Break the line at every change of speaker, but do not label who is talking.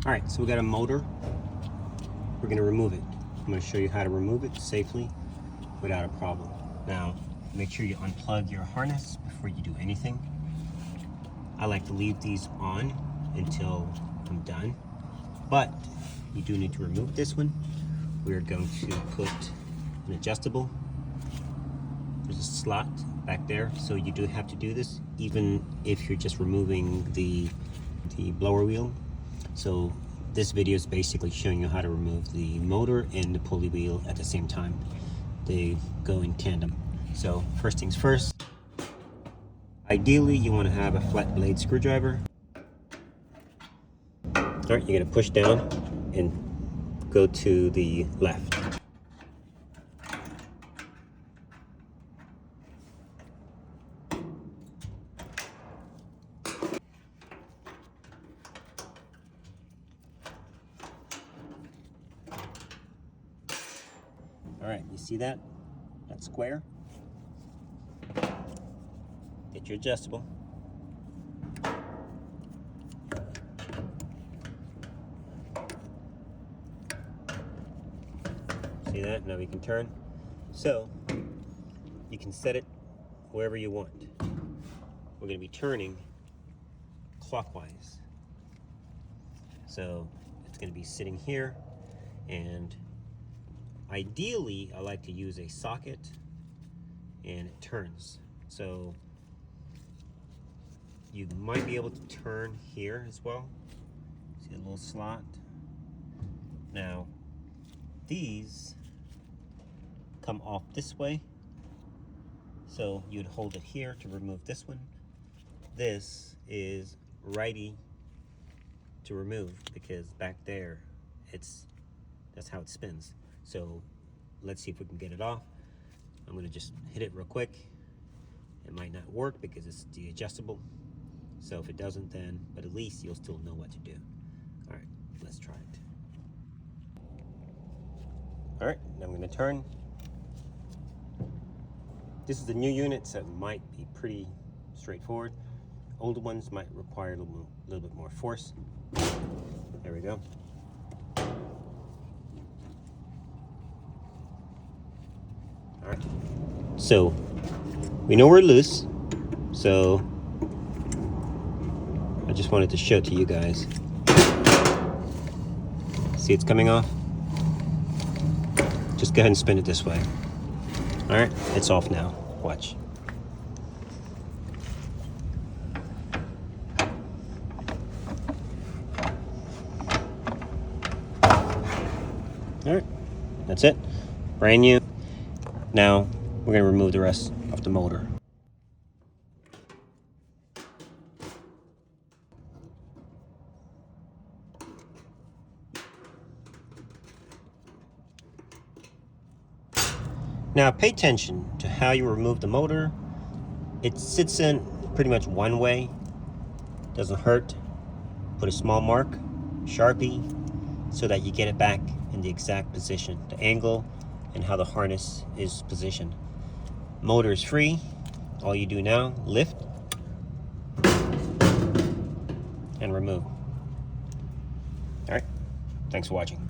All right, so we got a motor. We're gonna remove it. I'm gonna show you how to remove it safely without a problem. Now, make sure you unplug your harness before you do anything. I like to leave these on until I'm done, but you do need to remove this one. We're going to put an adjustable. There's a slot back there, so you do have to do this even if you're just removing the blower wheel. So this video is basically showing you how to remove the motor and the pulley wheel at the same time. They go in tandem. So first things first, ideally you want to have a flat blade screwdriver. All right, you're going to push down and go to the left. All right, you see that? That square? Get your adjustable. See that? Now we can turn. So, you can set it wherever you want. We're going to be turning clockwise. So, it's going to be sitting here, and ideally, I like to use a socket, and it turns. So you might be able to turn here as well. See a little slot? Now, these come off this way. So you'd hold it here to remove this one. This is righty to remove because back there, that's how it spins. So let's see if we can get it off. I'm gonna just hit it real quick. It might not work because it's the adjustable. So if it doesn't then, but at least you'll still know what to do. All right, let's try it. All right, now I'm gonna turn. This is the new unit, so it might be pretty straightforward. Older ones might require a little bit more force. There we go. All right, so we know we're loose, so I just wanted to show it to you guys. See it's coming off? Just go ahead and spin it this way. All right, it's off now. Watch. All right, that's it. Brand new. Now, we're going to remove the rest of the motor. Now, pay attention to how you remove the motor. It sits in pretty much one way. Doesn't hurt. Put a small mark, Sharpie, so that you get it back in the exact position, the angle, and how the harness is positioned. Motor is free. All you do now, lift and remove. All right, thanks for watching.